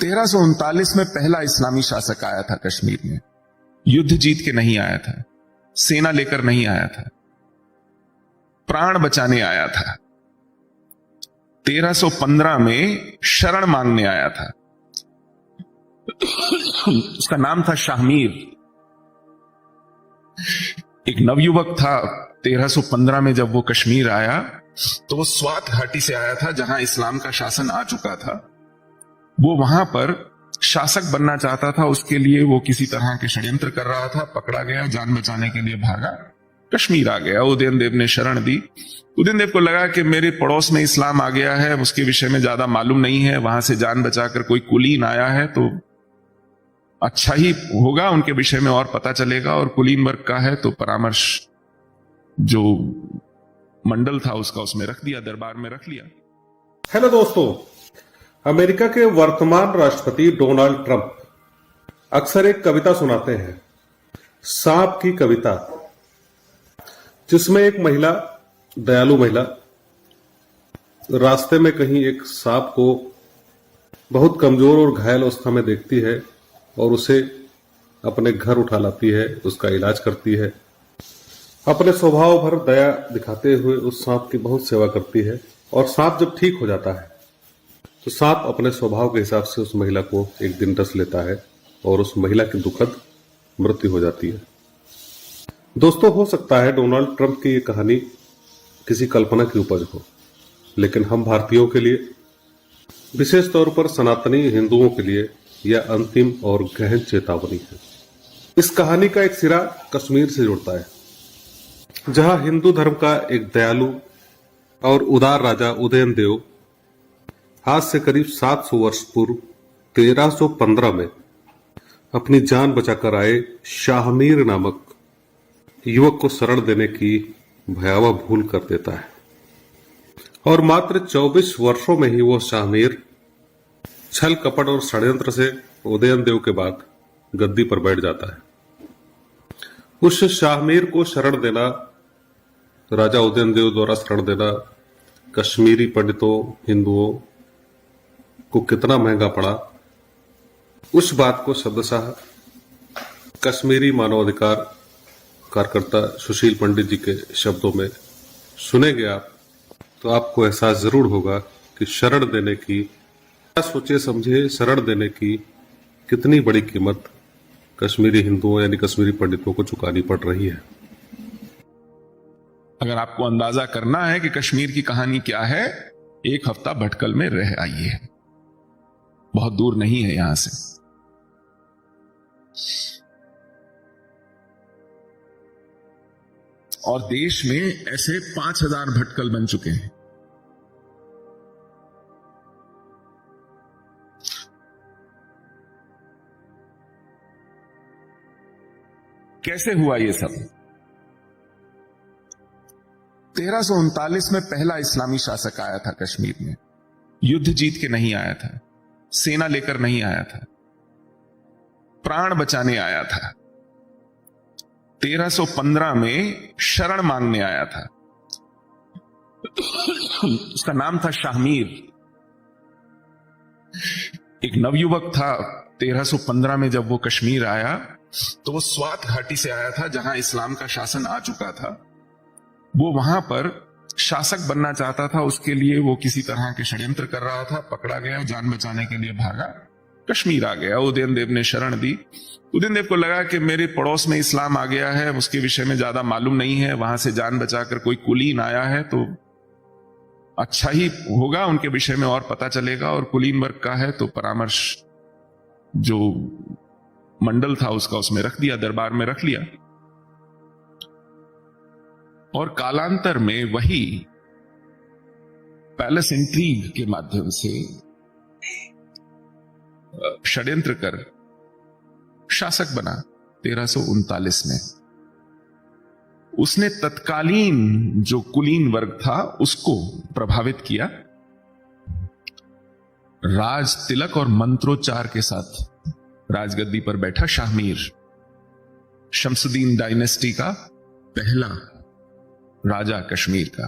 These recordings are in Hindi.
1339 में पहला इस्लामी शासक आया था कश्मीर में। युद्ध जीत के नहीं आया था, सेना लेकर नहीं आया था, प्राण बचाने आया था। 1315 में शरण मांगने आया था। उसका नाम था शाहमीर। एक नवयुवक था। 1315 में जब वो कश्मीर आया तो वो स्वात घाटी से आया था, जहां इस्लाम का शासन आ चुका था। वो वहां पर शासक बनना चाहता था। उसके लिए वो किसी तरह के षड्यंत्र कर रहा था, पकड़ा गया, जान बचाने के लिए भागा, कश्मीर आ गया। उदयन देव ने शरण दी। उदयन देव को लगा कि मेरे पड़ोस में इस्लाम आ गया है, उसके विषय में ज्यादा मालूम नहीं है, वहां से जान बचाकर कोई कुलीन आया है तो अच्छा ही होगा, उनके विषय में और पता चलेगा। और कुलीन वर्ग का है तो परामर्श जो मंडल था उसका उसमें रख दिया, दरबार में रख लिया। हेलो दोस्तों, अमेरिका के वर्तमान राष्ट्रपति डोनाल्ड ट्रंप अक्सर एक कविता सुनाते हैं, सांप की कविता, जिसमें एक महिला, दयालु महिला, रास्ते में कहीं एक सांप को बहुत कमजोर और घायल अवस्था में देखती है और उसे अपने घर उठा लाती है, उसका इलाज करती है, अपने स्वभाव भर दया दिखाते हुए उस सांप की बहुत सेवा करती है। और सांप जब ठीक हो जाता है तो सांप अपने स्वभाव के हिसाब से उस महिला को एक दिन डस लेता है और उस महिला की दुखद मृत्यु हो जाती है। दोस्तों, हो सकता है डोनाल्ड ट्रंप की ये कहानी किसी कल्पना की उपज हो, लेकिन हम भारतीयों के लिए, विशेष तौर पर सनातनी हिंदुओं के लिए, यह अंतिम और गहन चेतावनी है। इस कहानी का एक सिरा कश्मीर से जुड़ता है, जहां हिंदू धर्म का एक दयालु और उदार राजा उदयन देव आज से करीब 700 वर्ष पूर्व 1315 में अपनी जान बचाकर आए शाहमीर नामक युवक को शरण देने की भयावह भूल कर देता है। और मात्र 24 वर्षों में ही वो शाहमीर छल कपट और षड्यंत्र से उदयन देव के बाद गद्दी पर बैठ जाता है। उस शाहमीर को शरण देना, राजा उदयन देव द्वारा शरण देना, कश्मीरी पंडितों, हिंदुओं को कितना महंगा पड़ा, उस बात को शब्दशः कश्मीरी मानवाधिकार कार्यकर्ता सुशील पंडित जी के शब्दों में सुनेंगे आप, तो आपको एहसास जरूर होगा कि शरण देने की, सोचे समझे शरण देने की कितनी बड़ी कीमत कश्मीरी हिंदुओं यानी कश्मीरी पंडितों को चुकानी पड़ रही है। अगर आपको अंदाजा करना है कि कश्मीर की कहानी क्या है, एक हफ्ता भटकल में रह आइए, बहुत दूर नहीं है यहां से। और देश में ऐसे 5000 भटकल बन चुके हैं। कैसे हुआ ये सब? 1339 में पहला इस्लामी शासक आया था कश्मीर में। युद्ध जीत के नहीं आया था, सेना लेकर नहीं आया था, प्राण बचाने आया था। 1315 में शरण मांगने आया था। उसका नाम था शाहमीर। एक नवयुवक था। 1315 में जब वो कश्मीर आया तो वो स्वात घाटी से आया था, जहां इस्लाम का शासन आ चुका था। वो वहां पर शासक बनना चाहता था। उसके लिए वो किसी तरह के षड्यंत्र कर रहा था, पकड़ा गया, जान बचाने के लिए भागा, कश्मीर आ गया। उदयन देव ने शरण दी। उदयन देव को लगा कि मेरे पड़ोस में इस्लाम आ गया है, उसके विषय में ज्यादा मालूम नहीं है, वहां से जान बचाकर कोई कुलीन आया है तो अच्छा ही होगा, उनके विषय में और पता चलेगा। और कुलीन वर्ग का है तो परामर्श जो मंडल था उसका उसमें रख दिया, दरबार में रख लिया। और कालांतर में वही पैलेस इंट्रीग के माध्यम से षड्यंत्र कर शासक बना। 1339 में उसने तत्कालीन जो कुलीन वर्ग था उसको प्रभावित किया। राज तिलक और मंत्रोच्चार के साथ राजगद्दी पर बैठा शाहमीर, शमसुद्दीन डायनेस्टी का पहला राजा कश्मीर का।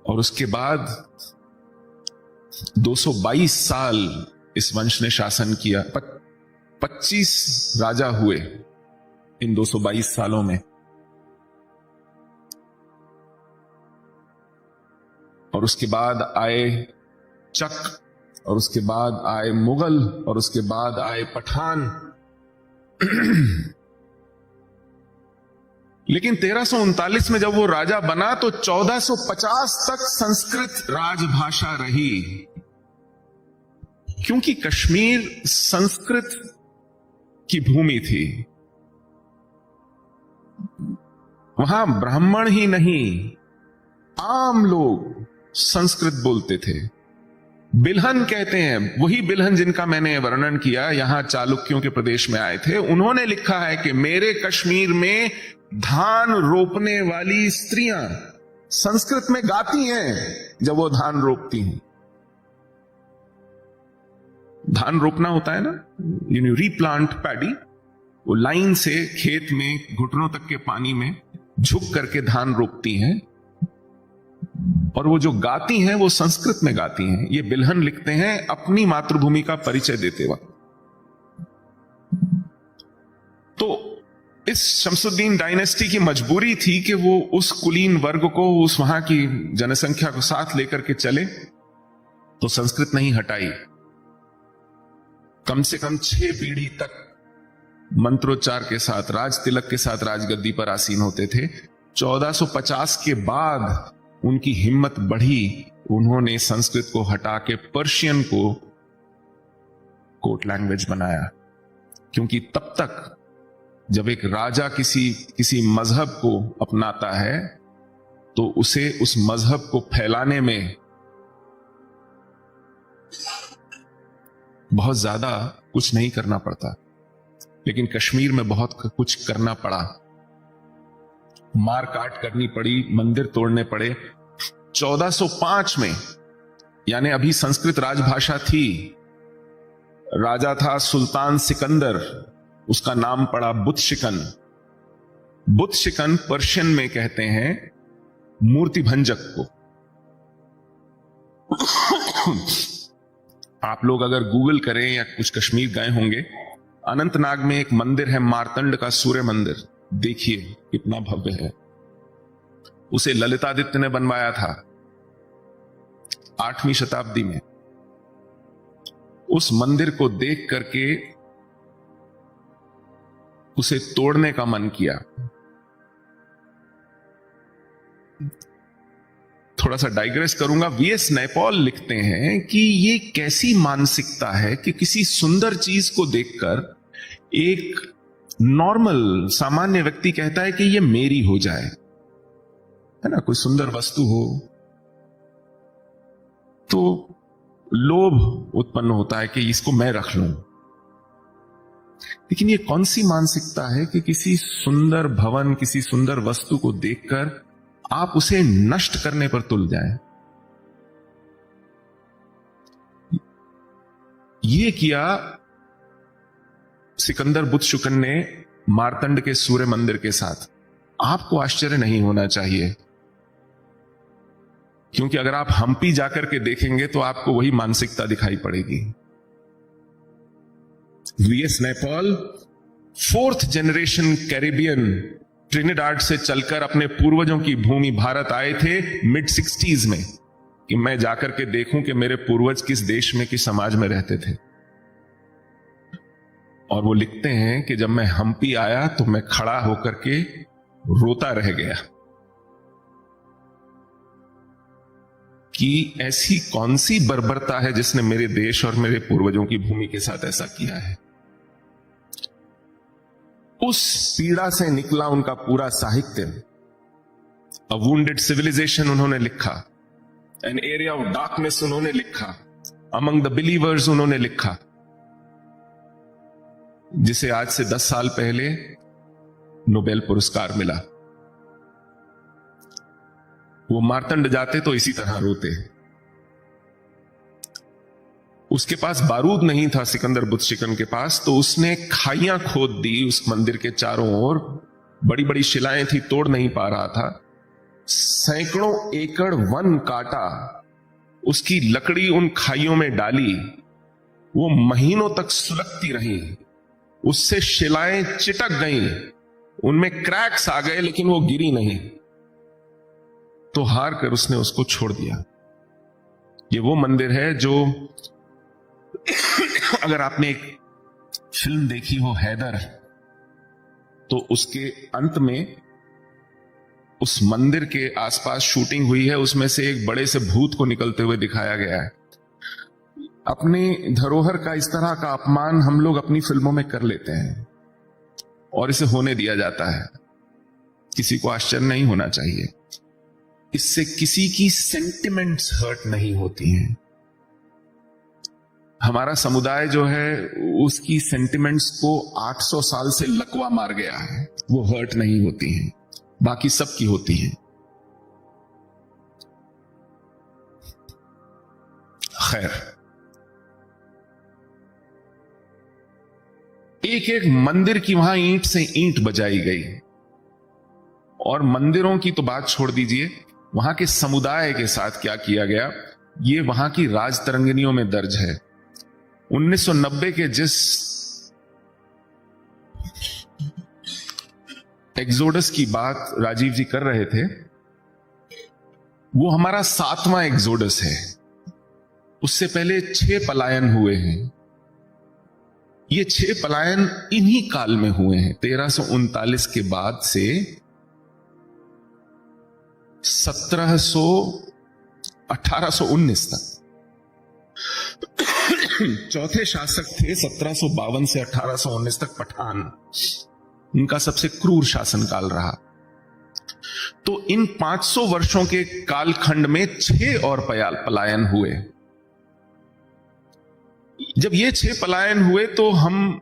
और उसके बाद 222 साल इस वंश ने शासन किया। 25 राजा हुए इन 222 सालों में। और उसके बाद आए चक, और उसके बाद आए मुगल, और उसके बाद आए पठान। लेकिन 1339 में जब वो राजा बना तो 1450 तक संस्कृत राजभाषा रही, क्योंकि कश्मीर संस्कृत की भूमि थी। वहां ब्राह्मण ही नहीं, आम लोग संस्कृत बोलते थे। बिल्हन कहते हैं, वही बिल्हन जिनका मैंने वर्णन किया, यहां चालुक्यों के प्रदेश में आए थे। उन्होंने लिखा है कि मेरे कश्मीर में धान रोपने वाली स्त्रियां संस्कृत में गाती हैं जब वो धान रोपती हैं। धान रोपना होता है ना, यू रीप्लांट पैडी। वो लाइन से खेत में घुटनों तक के पानी में झुक करके धान रोपती हैं, और वो जो गाती हैं वो संस्कृत में गाती हैं। ये बिल्हन लिखते हैं अपनी मातृभूमि का परिचय देते वक्त। तो इस शमसुद्दीन डायनेस्टी की मजबूरी थी कि वो उस कुलीन वर्ग को, उस वहां की जनसंख्या को साथ लेकर के चले, तो संस्कृत नहीं हटाई। कम से कम 6 पीढ़ी तक मंत्रोच्चार के साथ, राज तिलक के साथ राजगद्दी पर आसीन होते थे। 1450 के बाद उनकी हिम्मत बढ़ी, उन्होंने संस्कृत को हटा के पर्शियन को कोर्ट लैंग्वेज बनाया। क्योंकि तब तक जब एक राजा किसी मजहब को अपनाता है तो उसे उस मजहब को फैलाने में बहुत ज्यादा कुछ नहीं करना पड़ता। लेकिन कश्मीर में बहुत कुछ करना पड़ा, मार काट करनी पड़ी, मंदिर तोड़ने पड़े। 1405 में, यानी अभी संस्कृत राजभाषा थी, राजा था सुल्तान सिकंदर, उसका नाम पड़ा बुतशिकन। बुतशिकन पर्शियन में कहते हैं मूर्ति भंजक को। आप लोग अगर गूगल करें या कुछ कश्मीर गए होंगे, अनंतनाग में एक मंदिर है मार्तंड का सूर्य मंदिर, देखिए कितना भव्य है। उसे ललितादित्य ने बनवाया था 8वीं शताब्दी में। उस मंदिर को देख करके उसे तोड़ने का मन किया। थोड़ा सा डाइग्रेस करूंगा। वीएस नैपॉल लिखते हैं कि ये कैसी मानसिकता है कि किसी सुंदर चीज को देखकर एक नॉर्मल सामान्य व्यक्ति कहता है कि ये मेरी हो जाए, है ना। कोई सुंदर वस्तु हो तो लोभ उत्पन्न होता है कि इसको मैं रख लूं। लेकिन ये कौन सी मानसिकता है कि किसी सुंदर भवन, किसी सुंदर वस्तु को देखकर आप उसे नष्ट करने पर तुल जाएं। ये किया सिकंदर बुतशुकन ने मार्तंड के सूर्य मंदिर के साथ। आपको आश्चर्य नहीं होना चाहिए, क्योंकि अगर आप हम्पी जाकर के देखेंगे तो आपको वही मानसिकता दिखाई पड़ेगी। VS Naipaul 4th generation Caribbean Trinidad से चलकर अपने पूर्वजों की भूमि भारत आए थे मिड 60s में, कि मैं जाकर के देखूं कि मेरे पूर्वज किस देश में, किस समाज में रहते थे। और वो लिखते हैं कि जब मैं हम्पी आया तो मैं खड़ा होकर के रोता रह गया कि ऐसी कौन सी बर्बरता है जिसने मेरे देश और मेरे पूर्वजों की भूमि के साथ ऐसा किया है। उस पीड़ा से निकला उनका पूरा साहित्य। अ वुंडेड सिविलाइजेशन उन्होंने लिखा, एन एरिया ऑफ डार्कनेस उन्होंने लिखा, अमंग द बिलीवर्स उन्होंने लिखा, जिसे आज से 10 साल पहले नोबेल पुरस्कार मिला। वो मार्तंड जाते तो इसी तरह रोते। उसके पास बारूद नहीं था सिकंदर बुतशिकन के पास, तो उसने खाइयां खोद दी उस मंदिर के चारों ओर। बड़ी बड़ी शिलाएं थी, तोड़ नहीं पा रहा था। सैकड़ों एकड़ वन काटा, उसकी लकड़ी उन खाइयों में डाली, वो महीनों तक सुलगती रही, उससे शिलाएं चिटक गईं, उनमें क्रैक्स आ गए लेकिन वो गिरी नहीं, तो हार कर उसने उसको छोड़ दिया। ये वो मंदिर है जो अगर आपने एक फिल्म देखी हो हैदर, तो उसके अंत में उस मंदिर के आसपास शूटिंग हुई है, उसमें से एक बड़े से भूत को निकलते हुए दिखाया गया है। अपनी धरोहर का इस तरह का अपमान हम लोग अपनी फिल्मों में कर लेते हैं और इसे होने दिया जाता है। किसी को आश्चर्य नहीं होना चाहिए, इससे किसी की सेंटिमेंट्स हर्ट नहीं होती हैं। हमारा समुदाय जो है उसकी सेंटिमेंट्स को 800 साल से लकवा मार गया है, वो हर्ट नहीं होती हैं, बाकी सबकी होती हैं। खैर, एक एक मंदिर की वहां ईंट से ईंट बजाई गई, और मंदिरों की तो बात छोड़ दीजिए, वहां के समुदाय के साथ क्या किया गया ये वहां की राज तरंगिनियों में दर्ज है। 1990 के जिस एक्सोडस की बात राजीव जी कर रहे थे, वो हमारा 7वां एक्सोडस है। उससे पहले 6 पलायन हुए हैं। ये 6 पलायन इन्हीं काल में हुए हैं, 1339 के बाद से 1819 तक। चौथे शासक थे 1752 से 1819 तक पठान, उनका सबसे क्रूर शासनकाल रहा। तो इन 500 वर्षों के कालखंड में 6 और पलायन हुए। जब ये 6 पलायन हुए तो हम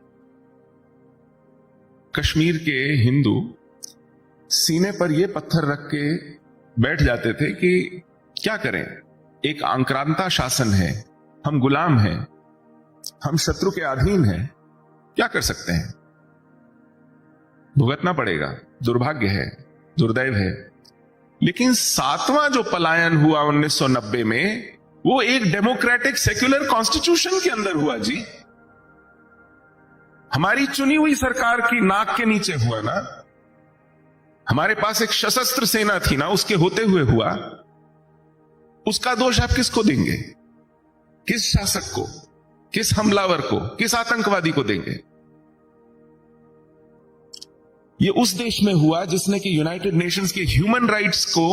कश्मीर के हिंदू सीने पर ये पत्थर रख के बैठ जाते थे कि क्या करें, एक आक्रांता शासन है, हम गुलाम हैं, हम शत्रु के अधीन हैं, क्या कर सकते हैं, भुगतना पड़ेगा, दुर्भाग्य है, दुर्दैव है। लेकिन 7वां जो पलायन हुआ 1990 में, वो एक डेमोक्रेटिक सेक्युलर कॉन्स्टिट्यूशन के अंदर हुआ जी। हमारी चुनी हुई सरकार की नाक के नीचे हुआ ना, हमारे पास एक सशस्त्र सेना थी ना, उसके होते हुए हुआ। उसका दोष आप किसको देंगे, किस शासक को, किस हमलावर को, किस आतंकवादी को देंगे? ये उस देश में हुआ जिसने कि यूनाइटेड नेशंस के ह्यूमन राइट्स को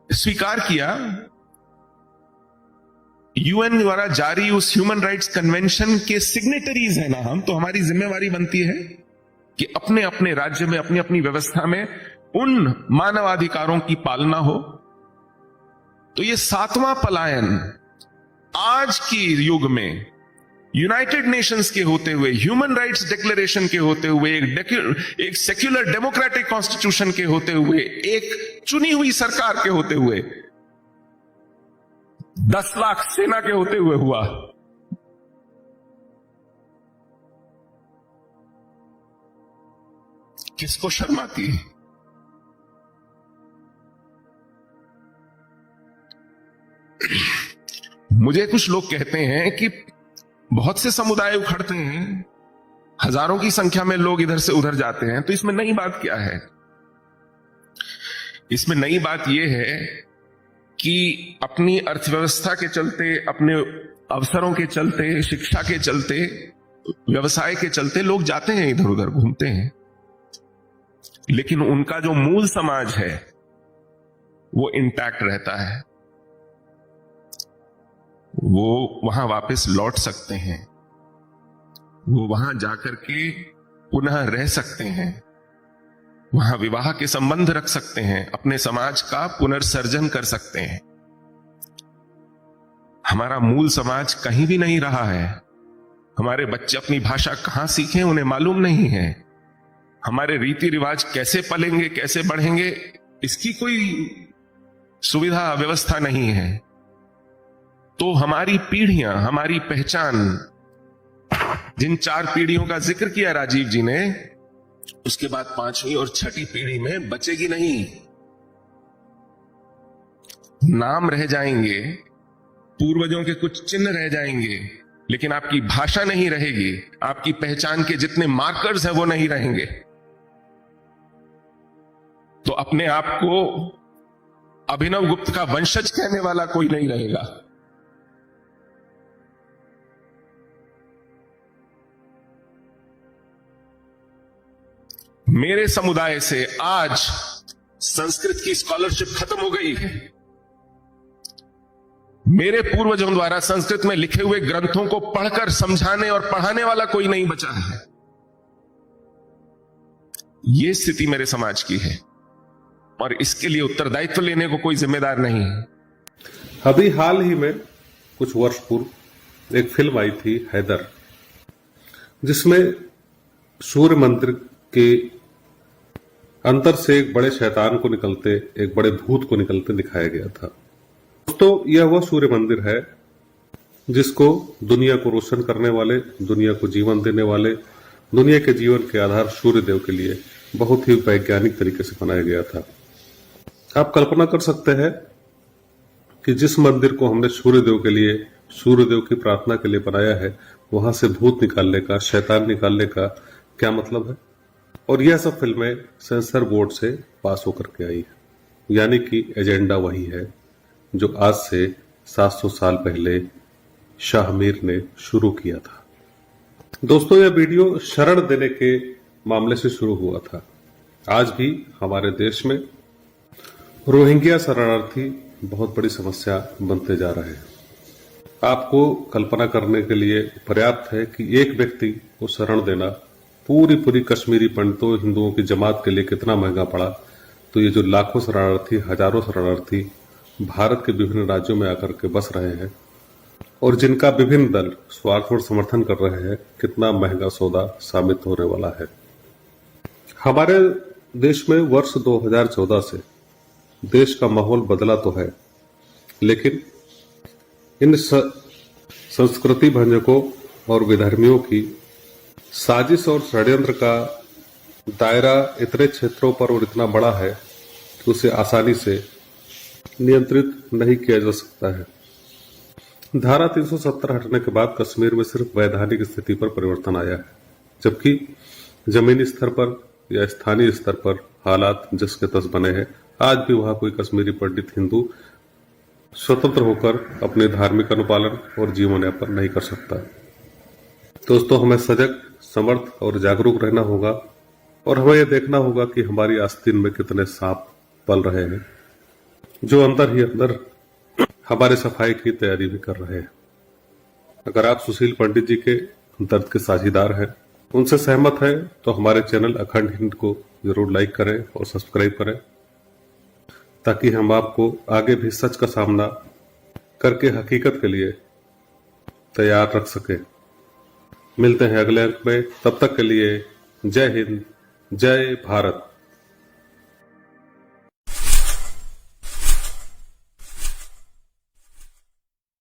स्वीकार किया। यूएन द्वारा जारी उस ह्यूमन राइट्स कन्वेंशन के सिग्नेटरीज है ना हम, तो हमारी जिम्मेवारी बनती है कि अपने अपने राज्य में, अपनी अपनी व्यवस्था में उन मानवाधिकारों की पालना हो। तो ये 7वां पलायन आज की युग में यूनाइटेड नेशंस के होते हुए, ह्यूमन राइट्स डिक्लेरेशन के होते हुए, एक सेक्युलर डेमोक्रेटिक कॉन्स्टिट्यूशन के होते हुए, एक चुनी हुई सरकार के होते हुए, 10 लाख सेना के होते हुए हुआ। किसको शर्म आती है? मुझे कुछ लोग कहते हैं कि बहुत से समुदाय उखड़ते हैं, हजारों की संख्या में लोग इधर से उधर जाते हैं, तो इसमें नई बात क्या है? इसमें नई बात यह है कि अपनी अर्थव्यवस्था के चलते, अपने अवसरों के चलते, शिक्षा के चलते, व्यवसाय के चलते लोग जाते हैं, इधर उधर घूमते हैं, लेकिन उनका जो मूल समाज है वो इंटैक्ट रहता है। वो वहां वापस लौट सकते हैं, वो वहां जाकर के पुनः रह सकते हैं, वहां विवाह के संबंध रख सकते हैं, अपने समाज का पुनर्सर्जन कर सकते हैं। हमारा मूल समाज कहीं भी नहीं रहा है। हमारे बच्चे अपनी भाषा कहां सीखें उन्हें मालूम नहीं है। हमारे रीति रिवाज कैसे पलेंगे, कैसे बढ़ेंगे, इसकी कोई सुविधा व्यवस्था नहीं है। तो हमारी पीढ़ियां, हमारी पहचान, जिन 4 पीढ़ियों का जिक्र किया राजीव जी ने, उसके बाद 5वीं और 6ठी पीढ़ी में बचेगी नहीं। नाम रह जाएंगे, पूर्वजों के कुछ चिन्ह रह जाएंगे, लेकिन आपकी भाषा नहीं रहेगी, आपकी पहचान के जितने मार्कर्स हैं वो नहीं रहेंगे। तो अपने आप को अभिनव गुप्त का वंशज कहने वाला कोई नहीं रहेगा। मेरे समुदाय से आज संस्कृत की स्कॉलरशिप खत्म हो गई है। मेरे पूर्वजों द्वारा संस्कृत में लिखे हुए ग्रंथों को पढ़कर समझाने और पढ़ाने वाला कोई नहीं बचा है। यह स्थिति मेरे समाज की है और इसके लिए उत्तरदायित्व लेने को कोई जिम्मेदार नहीं है। अभी हाल ही में कुछ वर्ष पूर्व एक फिल्म आई थी हैदर, जिसमें सूर्य मंदिर के अंदर से एक बड़े शैतान को निकलते, एक बड़े भूत को निकलते दिखाया गया था। दोस्तों, यह वह सूर्य मंदिर है जिसको दुनिया को रोशन करने वाले, दुनिया को जीवन देने वाले, दुनिया के जीवन के आधार सूर्य देव के लिए बहुत ही वैज्ञानिक तरीके से बनाया गया था। आप कल्पना कर सकते हैं कि जिस मंदिर को हमने सूर्य देव के लिए, सूर्य देव की प्रार्थना के लिए बनाया है, वहां से भूत निकालने का, शैतान निकालने का क्या मतलब है। और यह सब फिल्में सेंसर बोर्ड से पास होकर के आई है, यानी कि एजेंडा वही है जो आज से 700 साल पहले शाह मीर ने शुरू किया था। दोस्तों, यह वीडियो शरण देने के मामले से शुरू हुआ था। आज भी हमारे देश में रोहिंग्या शरणार्थी बहुत बड़ी समस्या बनते जा रहे हैं। आपको कल्पना करने के लिए पर्याप्त है कि एक व्यक्ति को शरण देना पूरी कश्मीरी पंडितों, हिंदुओं की जमात के लिए कितना महंगा पड़ा। तो ये जो लाखों शरणार्थी, हजारों शरणार्थी भारत के विभिन्न राज्यों में आकर के बस रहे हैं और जिनका विभिन्न दल स्वार्थपूर्ण समर्थन कर रहे हैं, कितना महंगा सौदा साबित होने वाला है। हमारे देश में वर्ष 2014 से देश का माहौल बदला तो है, लेकिन इन संस्कृति भंजकों और विधर्मियों की साजिश और षड्यंत्र का दायरा इतने क्षेत्रों पर और इतना बड़ा है कि उसे आसानी से नियंत्रित नहीं किया जा सकता है। धारा 370 हटने के बाद कश्मीर में सिर्फ वैधानिक स्थिति पर परिवर्तन आया है, जबकि जमीनी स्तर पर या स्थानीय स्तर पर हालात जस के तस बने हैं। आज भी वहां कोई कश्मीरी पंडित हिंदू स्वतंत्र होकर अपने धार्मिक अनुपालन और जीवन यापन नहीं कर सकता। दोस्तों, हमें सजग, समर्थ और जागरूक रहना होगा और हमें यह देखना होगा कि हमारी आस्तीन में कितने सांप पल रहे हैं जो अंदर ही अंदर हमारे सफाई की तैयारी भी कर रहे हैं। अगर आप सुशील पंडित जी के दर्द के साझीदार हैं, उनसे सहमत हैं, तो हमारे चैनल अखंड हिंद को जरूर लाइक करें और सब्सक्राइब करें, ताकि हम आपको आगे भी सच का सामना करके हकीकत के लिए तैयार रख सके। मिलते हैं अगले अंक में, तब तक के लिए जय हिंद, जय भारत।